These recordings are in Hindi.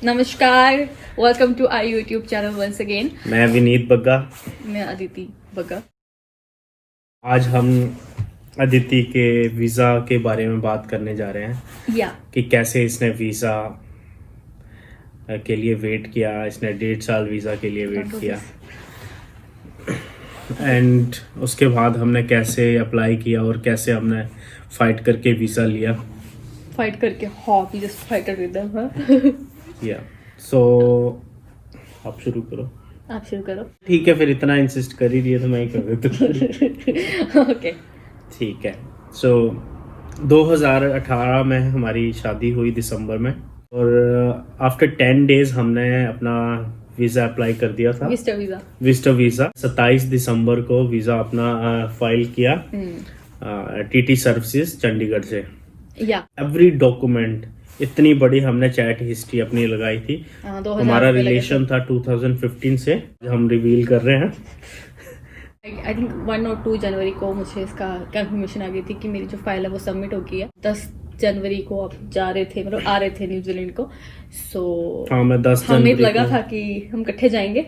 नमस्कार, welcome to our YouTube channel once again. मैं विनीत बग्गा। मैं अदिति बग्गा। आज हम अदिति के वीज़ा के बारे में बात करने जा रहे हैं या कि कैसे इसने वीज़ा के लिए वेट किया। इसने 1.5 साल वीज़ा के लिए वेट किया एंड उसके बाद हमने कैसे अप्लाई किया और कैसे हमने फाइट करके वीज़ा लिया। फाइट करके we just fighter with them. या सो आप शुरू करो। आप शुरू करो। ठीक है, फिर इतना इंसिस्ट कर ही दिया तो मैं ही कर देता हूँ। ओके ठीक है। सो 2018 में हमारी शादी हुई दिसंबर में और आफ्टर 10 डेज हमने अपना वीज़ा अप्लाई कर दिया था। विजिटर वीज़ा 27 दिसंबर को वीज़ा अपना फाइल किया टीटी सर्विसेज चंडीगढ़ से। या एवरी डॉक्यूमेंट, इतनी बड़ी हमने चैट हिस्ट्री अपनी लगाई थी। हमारा रिलेशन था 2015 से, हम रिवील कर रहे हैं। आई थिंक 1 और 2 जनवरी को मुझे इसका कंफर्मेशन आ गई थी कि मेरी जो फाइल है वो सबमिट हो गई है। 10 जनवरी को आप जा रहे थे, मतलब आ रहे थे न्यूजीलैंड को। हाँ, मैं 10 हमें लगा था कि हम इकट्ठे जाएंगे।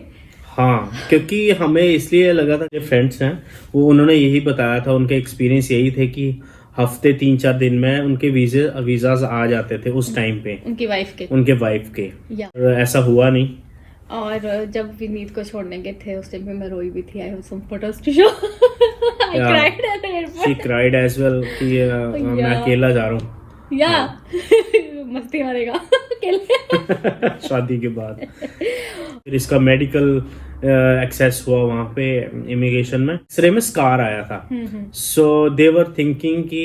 हाँ, क्योंकि हमें इसलिए लगा था, जो फ्रेंड्स हैं वो उन्होंने यही बताया था, उनके एक्सपीरियंस यही थे कि हफ्ते 3-4 दिन में उनके वीज़ाज आ जाते थे उस टाइम पे, उनके वाइफ के। और ऐसा हुआ नहीं। और जब विनीत को छोड़ने गए थे उस टाइम पे मैं रोई भी थी। I have some photos to show. I cried at the airport. She cried as well कि मैं अकेला जा रहा हूँ। मस्ती मारेगा अकेले। शादी के बाद फिर इसका मेडिकल एक्सेस हुआ वहाँ पे इमिग्रेशन में। एक्सरे में स्कार आया था। सो दे वर थिंकिंग कि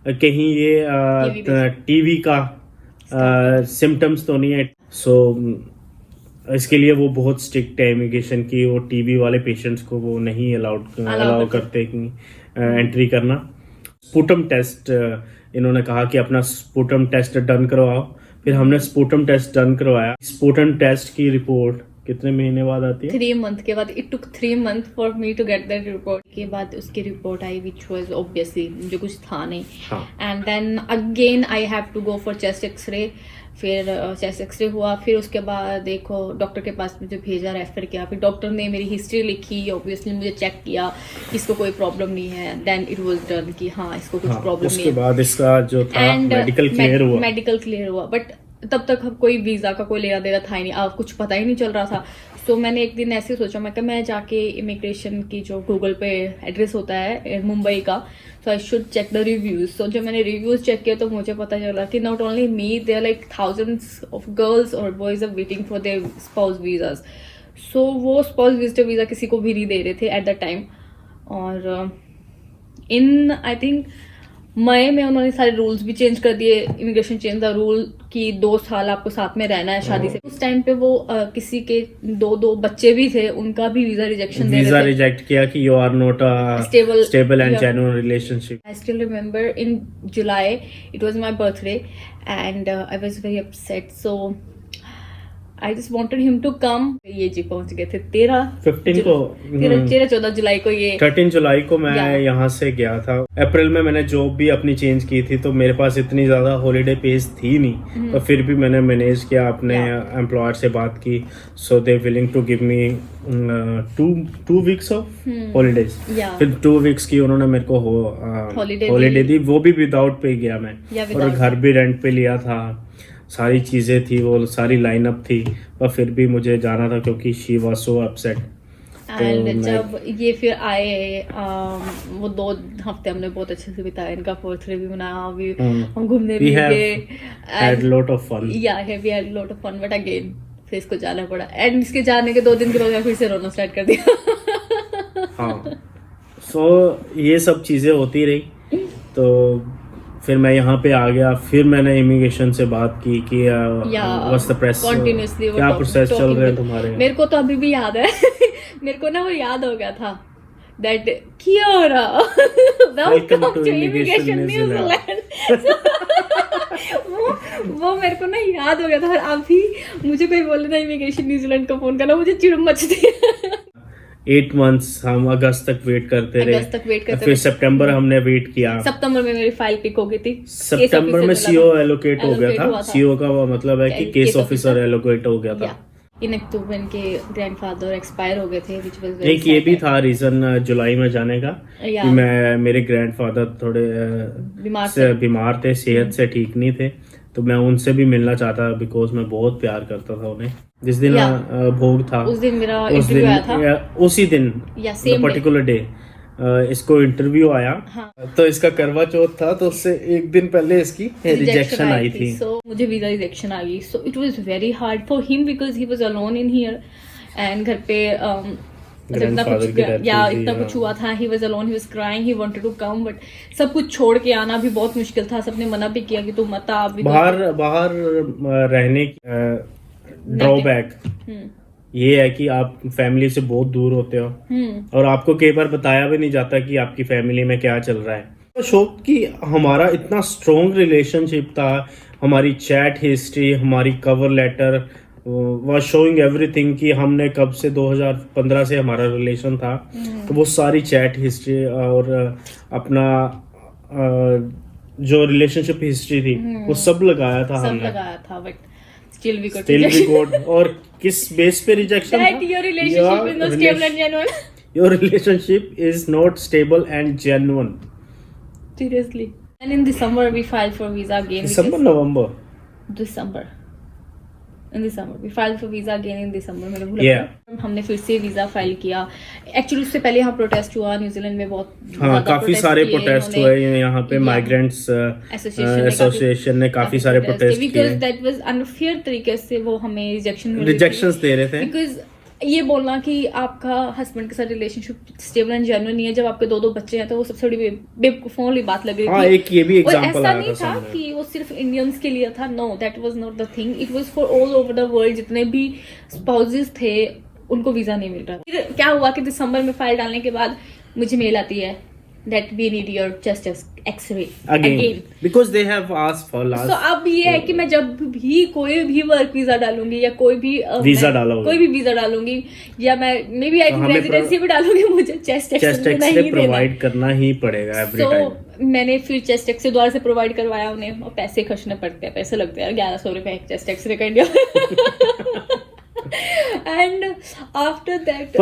कहीं ये टीवी का सिम्टम्स तो नहीं है। सो इसके लिए वो बहुत स्ट्रिक्ट है इमिग्रेशन की। वो टीवी वाले पेशेंट्स को वो नहीं अलाउ करते एंट्री करना। स्पूटम टेस्ट इन्होंने कहा कि अपना स्पूटम टेस्ट डन करवाओ। फिर हमने स्पूटम टेस्ट डन करवाया। स्पूटम टेस्ट की रिपोर्ट कितने महीने बाद आती है? 3 मंथ के बाद। It took 3 month for me to get that report. के बाद उसकी रिपोर्ट आई विच वाज ऑब्वियसली जो कुछ था नहीं। And then again I have to go for chest x-ray. फिर चेस्ट एक्सरे हुआ। फिर उसके बाद देखो डॉक्टर के पास मुझे भेजा, रेफर किया। फिर डॉक्टर ने मेरी हिस्ट्री लिखी, ऑब्वियसली मुझे चेक किया, इसको कोई प्रॉब्लम नहीं है। देन इट वाज डन कि हाँ इसको कुछ प्रॉब्लम नहीं है। उसके बाद इसका जो था मेडिकल क्लियर हुआ। बट तब तक कोई वीज़ा का कोई लेना देना था ही नहीं, कुछ पता ही नहीं चल रहा था। सो मैंने एक दिन ऐसे सोचा, मैं जाके इमिग्रेशन की जो गूगल पे एड्रेस होता है मुंबई का, so I should check the reviews. So जब मैंने रिव्यूज चेक किया तो मुझे पता चला कि not only me, there like thousands of girls और boys are waiting for their spouse visas. So वो स्पाउस विजिटर वीज़ा किसी को भी नहीं दे रहे थे एट द टाइम। और इन आई थिंक मई में उन्होंने सारे रूल्स भी चेंज कर दिए। इमिग्रेशन चेंज द रूल कि 2 साल आपको साथ में रहना है शादी से। उस टाइम पे वो किसी के 2 बच्चे भी थे, उनका भी वीजा रिजेक्ट किया कि you are not stable and genuine relationship. I still remember in July it was my birthday and I was very upset. So I just wanted him to come. ये जी पहुंच गए थे 13 जुलाई को। ये 13 जुलाई को मैं यहाँ से गया था। अप्रैल में मैंने जॉब भी अपनी चेंज की थी, तो मेरे पास इतनी ज्यादा हॉलीडे पेज थी नहीं। तो फिर भी मैंने मैनेज किया, अपने एम्प्लॉयर से बात की। So they willing to give me 2 weeks off holidays. फिर 2 वीक्स की उन्होंने मेरे को हॉलीडे दी। वो भी विदाउट पे गया मैं, और घर भी रेंट पे लिया था। सारी चीज़ें थी, वो सारी लाइनअप थी, पर फिर भी मुझे जाना था क्योंकि she was so upset. And जब ये फिर आए वो 2 हफ्ते हमने बहुत अच्छे से बिताए। इनका बर्थडे भी मनाया, हम घूमने भी गए। had lot of fun. Yeah, we had a lot of fun, but again फिर इसको जाना पड़ा। एंड इसके जाने के 2 दिन के बाद फिर से रोना स्टार्ट कर दिया। हाँ, सो ये सब चीज़ें होती रही। तो फिर मैं यहाँ पे आ गया। फिर मैंने इमिग्रेशन से बात की कि व्हाट्स द प्रोसेस, क्या प्रोसेस चल रहे हैं तुम्हारे। मेरे को तो अभी भी याद है। मेरे को ना वो याद हो गया था that kia ora welcome to immigration New Zealand. वो मेरे को ना याद हो गया था। और अभी मुझे कोई बोले ना इमिग्रेशन न्यूजीलैंड का फोन करना, मुझे चिड़ मचती है। 8 months हम अगस्त तक वेट करते अगस्त तक वेट रहे, करते फिर रहे। सितंबर हमने वेट किया, सितंबर में मेरी फाइल पिक हो गई थी, सितंबर में सीओ एलोकेट हो गया Allocate हुआ था। था। सीओ का वो मतलब है कि case Case officer officer। Allocate हो गया था। या इन अक्टूबर इनके ग्रैंडफादर एक्सपायर हो गए थे, व्हिच वाज एक ये भी था रीजन जुलाई में जाने का या कि मैं मेरे ग्रैंडफादर थोड़े बीमार थे। बीमार थे, सेहत से ठीक नहीं थे, तो मैं उनसे भी मिलना चाहता बिकॉज मैं बहुत प्यार करता था उन्हें। जिस दिन या भोग था उस दिन मेरा उस इंटरव्यू दिन आया था, उसी दिन या सेम पर्टिकुलर डे इसको इंटरव्यू आया। हाँ। तो इसका करवा चौथ था, तो उससे एक दिन पहले इसकी रिजेक्शन आई थी। सो मुझे वीजा रिजेक्शन आ गई। So it was very hard for him because he was alone in here and घर पे इतना Grandfather कुछ की death या हुई थी, इतना हाँ। कुछ हुआ था। He was alone, he was crying, he wanted to come, but सब कुछ छोड़ के आना भी बहुत मुश्किल था। सबने मना भी किया कि तू मत आ अभी। बाहर बाहर रहने की ड्रॉबैक ये है कि आप फैमिली से बहुत दूर होते हो और आपको कई बार बताया भी नहीं जाता कि आपकी फैमिली में क्या चल रहा है। तो शौक कि हमारा इतना स्ट्रॉन्ग रिलेशनशिप था, हमारी चैट हिस्ट्री, हमारी cover letter was showing everything कि हमने कब से 2015 से हमारा रिलेशन था। तो वो सारी चैट हिस्ट्री और अपना जो रिलेशनशिप हिस्ट्री थी वो सब लगाया था सब हमने। लगाया था, बट स्टिल वी गॉट। और किस बेस पे रिजेक्शन था? that your relationship is not stable and genuine. Your relationship is not stable and genuine. Seriously. And in December we filed for visa again. December, November. December. In December we filed for visa again in December. मेरे भूल Yeah. गया। हमने फिर से वीजा फाइल किया। एक्चुअली उससे पहले यहाँ प्रोटेस्ट हुआ न्यूजीलैंड में बहुत हाँ, ज्यादा काफी protest सारे किए प्रोटेस्ट इन्होंने। हुए यहाँ पे। Yeah. माइग्रेंट्स एसोसिएशन ने काफी सारे प्रोटेस्ट बिकॉज किए, दैट वाज अनफेयर तरीके से वो हमें रिजेक्शन रिजेक्शंस दे रहे थे। बिकॉज ये बोलना कि आपका हस्बैंड के साथ रिलेशनशिप स्टेबल एंड जेन्युइन नहीं है जब आपके दो बच्चे हैं, तो वो सबसे बड़ी बेवकूफों वाली बात लग रही हाँ, थी। एक ये भी और एग्जांपल ऐसा आया नहीं था था सामने। कि वो सिर्फ इंडियंस के लिए था। No, that was not the thing. It was for all over the world. जितने भी स्पाउसेस थे उनको वीजा नहीं मिल रहा। फिर क्या हुआ कि दिसंबर में फाइल डालने के बाद मुझे मेल आती है that we need your chest x-ray again. Because they have asked for last. So अब ये है कि मैं जब भी कोई भी वर्क वीजा डालूंगी या कोई भी वीजा डालोगे, कोई भी वीजा डालूंगी या मैं maybe I think residency भी डालूंगी, मुझे चेस्ट एक्सरे प्रोवाइड करना ही पड़ेगा एवरी टाइम। मैंने फिर चेस्ट एक्सरे द्वारा से प्रोवाइड करवाया उन्हें, और पैसे खर्चने पड़ते हैं, पैसे लगते हैं 1100 रुपए चेस्ट एक्सरे का इंडिया। एंड आफ्टर दैट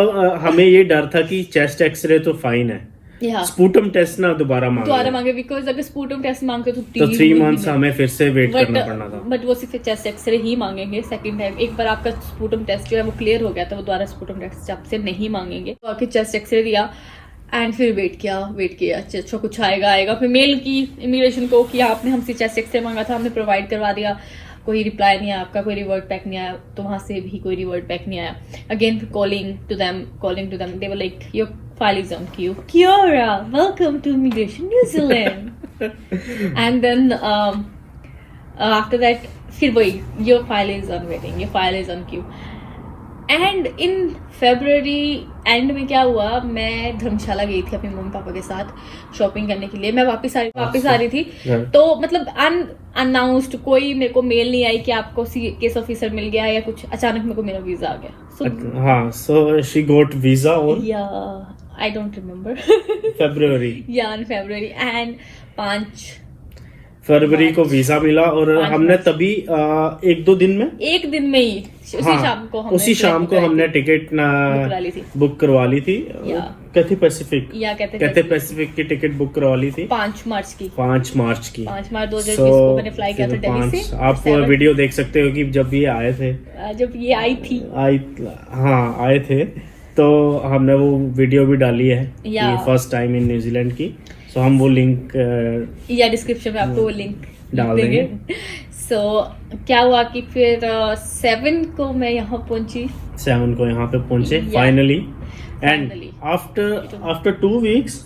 हमें ये डर था कि चेस्ट एक्सरे तो फाइन है, स्पूटम टेस्ट ना दोबारा मांगे बिकॉज अगर स्पूटम टेस्ट मांगते तो 3 मंथ्स हमें फिर से वेट करना पड़ना था। बट वो सिर्फ चेस्ट एक्सरे ही मांगेंगे सेकंड टाइम। एक बार आपका स्पूटम टेस्ट जो है वो क्लियर हो गया था, वो दोबारा स्पूटम टेस्ट आपसे नहीं मांगेंगे। तो आके चेस्ट एक्सरे दिया एंड फिर वेट किया अच्छा कुछ आएगा। फिर मेल की इमिग्रेशन को कि आपने हमसे चेस्ट एक्सरे मांगा था, हमने प्रोवाइड करवा दिया, कोई रिप्लाई नहीं आया आपका, कोई रिवर्ट बैक नहीं आया। तो वहां से भी कोई रिवर्ट बैक नहीं आया। Again calling to them they were like your file is on queue. Kiara, welcome to Immigration New Zealand. And then after that, फिर वही your file is on waiting, your file is on queue. And in February end में क्या हुआ, मैं धर्मशाला गई थी अपने मम्मी पापा के साथ शॉपिंग करने के लिए। मैं वापस आ रही थी, तो मतलब अनअनाउंस्ड कोई मेरे को मेल नहीं आई कि आपको केस ऑफिसर मिल गया या कुछ, अचानक मेरे को मेरा वीजा आ गया। हाँ, so she got visa on I don't remember. February. Yeah, in February and 5 फरवरी को वीजा मिला और हमने तभी 1-2 दिन में ही उसी शाम को हमने टिकट बुक करवा ली थी। कैथे पैसिफिक की टिकट बुक करवा ली थी 5 मार्च की 5 मार्च 2020 को मैंने फ्लाई किया था दिल्ली से। आप वीडियो देख सकते हो कि जब ये आए थे, जब ये आए थे, तो हमने वो वीडियो भी डाली है फर्स्ट टाइम इन न्यूजीलैंड की। सो हम वो लिंक या डिस्क्रिप्शन में आपको वो लिंक डाल देंगे। सो क्या हुआ कि फिर 7 को मैं यहाँ पहुंची, 7 को यहाँ पे पहुंचे finally. And after 2 weeks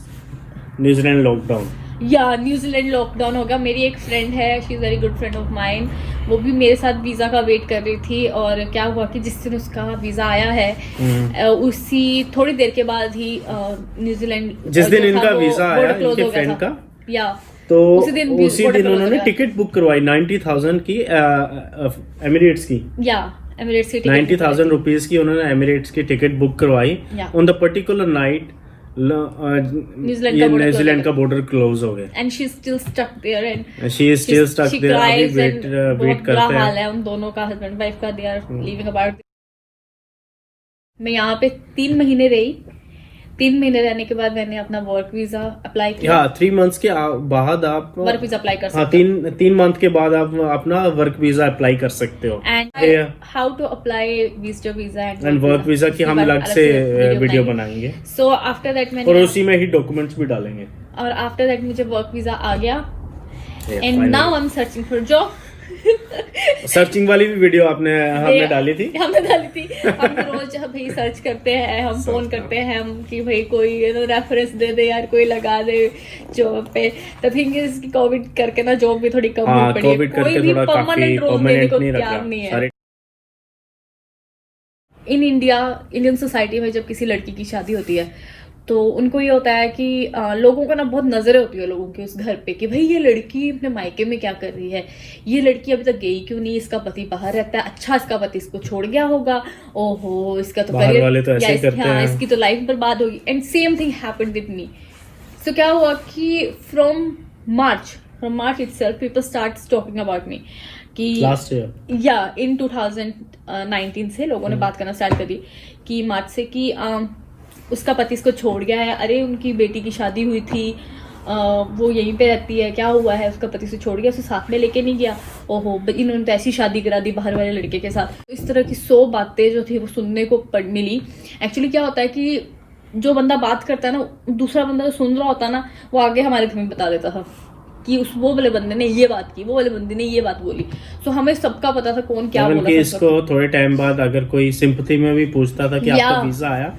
New Zealand lockdown. New Zealand lockdown होगा। मेरी एक फ्रेंड है, she is very good friend of mine, वो भी मेरे साथ वीजा का वेट कर रही थी। और क्या हुआ कि जिस दिन उसका वीजा आया है उसी थोड़ी देर के बाद ही न्यूजीलैंड, जिस दिन इनका वीजा आया इनके फ्रेंड का, तो उसी दिन उन्होंने टिकट बुक करवाई 90,000 की एमिरेट्स की। एमिरेट्स की टिकट 90,000 रुपीज की उन्होंने एमिरेट्स की टिकट बुक करवाई। Yeah. On the particular night New Zealand का बॉर्डर क्लोज हो गया। And she is still stuck there and she is still stuck she there. अभी cries and वेट बहुत बुरा करते हाल हैं। है उन दोनों का, हस्बैंड वाइफ का। They are living about. मैं यहाँ पे 3 महीने रही। 3 महीने रहने के बाद मैंने अपना वर्क वीजा अप्लाई किया। हाँ, 3 मंथ्स के बाद आप वर्क वीजा अप्लाई कर हाँ, सकते हो। 3 मंथ के बाद आप अपना वर्क वीजा अप्लाई कर सकते हो। And how to apply visitor visa and work visa की हम अलग से वीडियो बनाएंगे। सो आफ्टर दैट और मैंने, उसी में ही डॉक्यूमेंट्स भी डालेंगे। और आफ्टर दैट मुझे वर्क वीजा आ गया and finally. Now I am searching for job. Searching वाली भी वीडियो हमने डाली थी। हमने डाली थी। हम रोज भाई सर्च करते हैं, हम फोन करते हैं हम कि भाई कोई रेफरेंस दे दे यार, कोई लगा दे जॉब पे। द थिंग इज कि कोविड करके ना जॉब भी थोड़ी कम हो पड़ी है। कोविड कोई करके भी थोड़ा काफी परमानेंट रोल देने परमानेंट को नहीं तैयार रखा नहीं है। सारे। इन इंडिया, इंडियन सोसाइटी में जब किसी लड़की की शादी होती है तो उनको ये होता है कि लोगों का ना बहुत नजरें होती है लोगों की उस घर पे कि भाई ये लड़की अपने मायके में क्या कर रही है, ये लड़की अभी तक गई क्यों नहीं, इसका पति बाहर रहता है, अच्छा इसका पति इसको छोड़ गया होगा, ओहो इसका तो बाहर वाले तो ऐसे ही करते हैं। इसकी तो लाइफ बर्बाद होगी। And same thing happened with me. So क्या हुआ कि from March itself people start talking about me कि लास्ट ईयर या इन 2019 से लोगों ने बात करना स्टार्ट कर दी कि मार्च से कि उसका पति इसको छोड़ गया है, अरे उनकी बेटी की शादी हुई थी, वो यहीं पे रहती है, क्या हुआ है, उसका पति से छोड़ गया, उसे साथ में लेके नहीं गया, ओहो इन्होंने तो ऐसी शादी करा दी बाहर वाले लड़के के साथ। तो इस तरह की 100 बातें जो थी वो सुनने को मिली। एक्चुअली क्या होता है कि जो बंदा बात करता है ना, दूसरा बंदा जो सुन रहा होता है ना, वो आगे हमारे घर में बता देता था कि वो वाले बंदे ने ये बात की, वो वाले बंदे ने ये बात बोली। सो हमें सबका पता था कौन क्या बोला था। इसको थोड़े टाइम बाद अगर कोई सिंपैथी में भी पूछता था कि आपका वीजा आया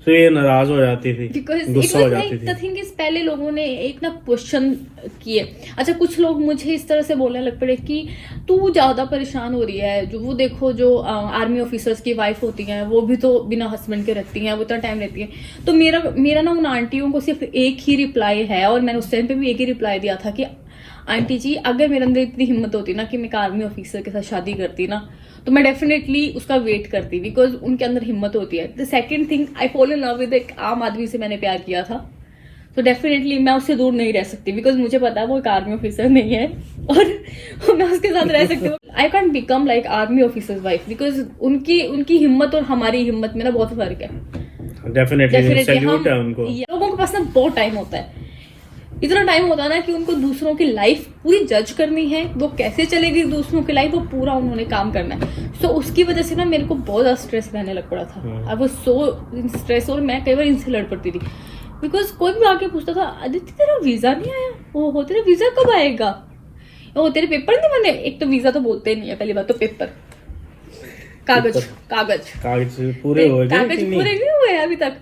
तो ये नाराज हो जाती थी, गुस्सा हो जाती थी। द थिंग इज पहले लोगों ने एक ना क्वेश्चन किए। अच्छा, कुछ लोग मुझे इस तरह से बोलने लग पड़े कि तू ज्यादा परेशान हो रही है, जो वो देखो जो आर्मी ऑफिसर्स की वाइफ होती हैं वो भी तो बिना हस्बैंड के रहती हैं, वो इतना टाइम रहती है। तो मेरा ना उन आंटियों को सिर्फ एक ही रिप्लाई है, और मैंने उस टाइम पे भी एक ही रिप्लाई दिया था कि आंटी जी अगर मेरे अंदर इतनी हिम्मत होती ना कि मैं एक आर्मी ऑफिसर के साथ शादी करती ना, तो मैं डेफिनेटली उसका वेट करती, बिकॉज उनके अंदर हिम्मत होती है। The second thing, I fall in love with एक आम आदमी से मैंने प्यार किया था, तो डेफिनेटली मैं उससे दूर नहीं रह सकती, बिकॉज मुझे पता है वो एक आर्मी ऑफिसर नहीं है और मैं उसके साथ रह सकती हूँ। I can't become like army officer wife, because उनकी हिम्मत और हमारी हिम्मत में ना बहुत फर्क है। डेफिनेटली सैल्यूट है उनको। लोगों के पास ना बहुत टाइम होता है, इतना टाइम होता है ना कि उनको दूसरों की लाइफ पूरी जज करनी है, वो कैसे चलेगी दूसरों की लाइफ, वो पूरा उन्होंने काम करना है। सो उसकी वजह से ना मेरे को बहुत ज्यादा स्ट्रेस रहने लग पड़ा था। आई वाज सो स्ट्रेस, और मैं कई बार इनसे लड़ पड़ती थी, बिकॉज कोई भी आके पूछता था आदित्य तेरा वीजा नहीं आया, ओहो तेरा वीजा कब आएगा, ओ तेरे पेपर नहीं बने। एक तो वीजा तो बोलते नहीं है, पहली बात तो पेपर, कागज पूरे नहीं हुए अभी तक।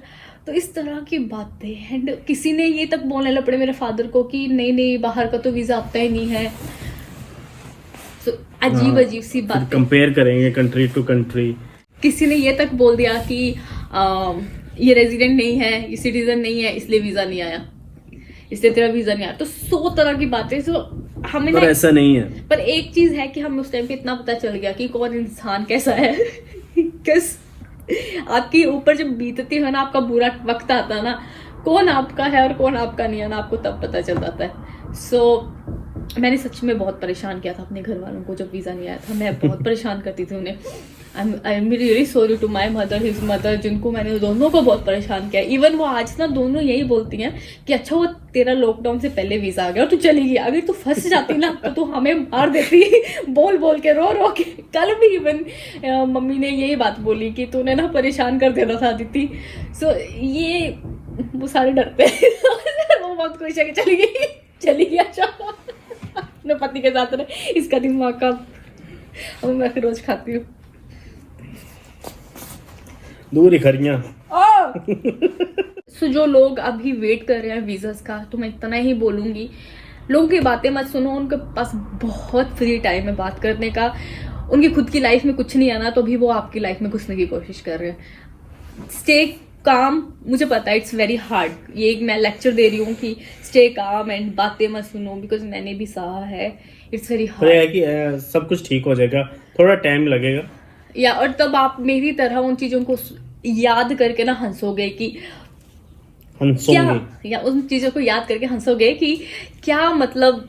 तो इस तरह की बातें। एंड किसी ने ये तक बोलने लग पड़े मेरे फादर को कि नहीं बाहर का तो वीजा आता ही नहीं है। so, अजीब सी बात, कंपेयर करेंगे कंट्री टू कंट्री। किसी ने ये तक बोल दिया कि ये रेजिडेंट नहीं है, ये सिटीजन नहीं है, इसलिए वीजा नहीं आया, इसलिए तेरा वीजा नहीं आया। तो 100 तरह की बातें। सो हमें पर ऐसा नहीं है। पर एक चीज है कि हमें उस टाइम पे इतना पता चल गया कि कौन इंसान कैसा है किस आपके ऊपर जब बीतती है ना, आपका बुरा वक्त आता है ना, कौन आपका है और कौन आपका नहीं है ना, आपको तब पता चल जाता है। सो मैंने सच में बहुत परेशान किया था अपने घर वालों को जब वीजा नहीं आया था। मैं बहुत परेशान करती थी उन्हें। I am really sorry to my mother, his mother, जिनको मैंने दोनों को बहुत परेशान किया। इवन वो आज ना दोनों यही बोलती हैं कि अच्छा वो तेरा लॉकडाउन से पहले वीजा आ गया और तू चली गई, अगर तू फंस जाती ना तो तू हमें मार देती बोल बोल के, रो के। कल भी इवन मम्मी ने यही बात बोली कि तूने ना परेशान कर देना था अदिति। सो ये वो सारे डरते हैं वो बहुत खुश है कि चली गई अच्छा अपने पति के साथ रहे। इसका दिमाग का मैं फिर रोज खाती हूँ दूर ही खरियां। सो जो लोग अभी वेट कर रहे हैं वीजास का, तो मैं इतना ही बोलूंगी, लोगों की बातें मत सुनो। उनके पास बहुत फ्री टाइम है बात करने का। उनकी खुद की लाइफ में कुछ नहीं आना, तो भी वो आपकी लाइफ में घुसने की कोशिश कर रहे हैं। Stay calm. मुझे पता है इट्स वेरी हार्ड, ये एक मैं लेक्चर दे रही हूँ कि स्टे काम एंड बातें मत सुनो, बिकॉज मैंने भी सहा है। It's very hard. है कि सब कुछ ठीक हो जाएगा, थोड़ा टाइम लगेगा, या और तब आप मेरी तरह उन चीजों को याद करके ना हंसोगे कि क्या, हंसोगे, या उन चीजों को याद करके हंसोगे कि क्या मतलब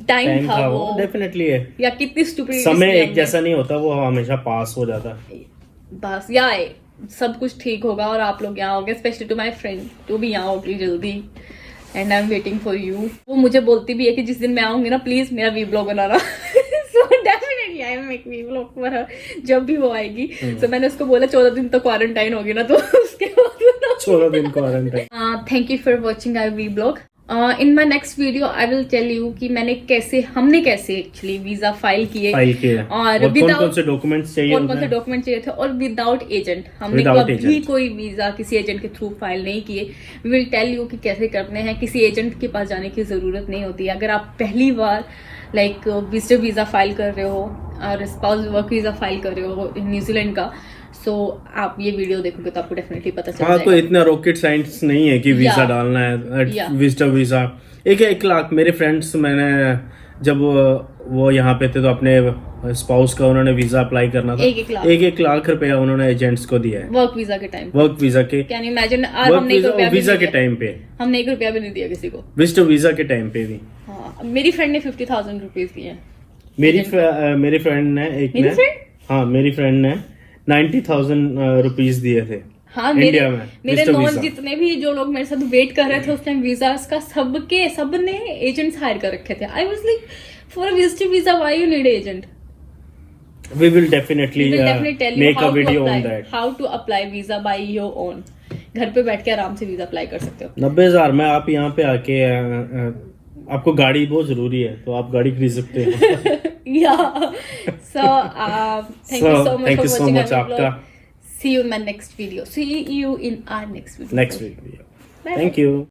टाइम था वो, डेफिनेटली है। या कितनी स्टूपिड समय एक जैसा नहीं होता, वो हमेशा पास हो जाता। बस या सब कुछ ठीक होगा और आप लोग यहाँ होगे, स्पेशली टू माई फ्रेंड, टू भी यहाँ होगी जल्दी, and I am waiting for you. वो मुझे बोलती भी है कि जिस दिन मैं आऊंगी ना प्लीज मेरा वी ब्लॉग बनाना। So definitely I will make vlog for her जब भी वो आएगी। सो मैंने उसको बोला 14 दिन तो क्वारंटाइन होगी ना, तो उसके बाद 14 दिन quarantine. Thank you for watching our vlog. In my next video I will tell you कि हमने कैसे एक्चुअली वीजा फाइल किए और कौन से डॉक्यूमेंट्स चाहिए, कौन से डॉक्यूमेंट चाहिए थे, और विदाउट एजेंट हमने कभी कोई वीजा किसी एजेंट के थ्रू फाइल नहीं किए। वी विल टेल यू कि कैसे करने हैं, किसी एजेंट के पास जाने की जरूरत नहीं होती। अगर आप पहली बार लाइक विजिटर वीजा फाइल कर रहे हो और स्पाउस वर्क वीजा फाइल कर रहे हो न्यूजीलैंड का, सो आप ये वीडियो देखोगे तो आपको डेफिनेटली पता चल जाएगा। तो इतना रॉकेट साइंस नहीं है कि वीजा डालना है, विजिटर वीजा 1 लाख। मेरे फ्रेंड्स, मैंने जब वो यहाँ पे थे तो अपने स्पाउस का उन्होंने वीजा अप्लाई करना था, 1 लाख रुपया उन्होंने एजेंट्स को दिया है वर्क वीजा के टाइम, वर्क वीजा के, कैन यू इमेजिन, वीजा के टाइम पे हमने 1 रुपया भी नहीं दिया किसी को, विजिटर वीजा के टाइम पे भी। मेरी फ्रेंड ने 50,000 रुपीज दिए। मेरी फ्रेंड ने मेरी फ्रेंड ने 90,000 रुपीज दिए थे। हाँ, मेरे नॉन जितने भी जो लोग मेरे साथ वेट कर रहे थे उस टाइम वीजा का, सबने एजेंट्स हायर कर रखे थे। I was like, for a visitor visa why you need agent? We will definitely tell you make a video on that. How to apply visa by your own. घर पे बैठ के आराम से वीजा अप्लाई कर सकते हो। 90,000 में आप यहाँ पे आके आपको गाड़ी बहुत जरूरी है तो आप गाड़ी खरीद सकते हैं। Thank you so much for watching our आपका। See you in my next video. See you in our next video. Next video. Thank you.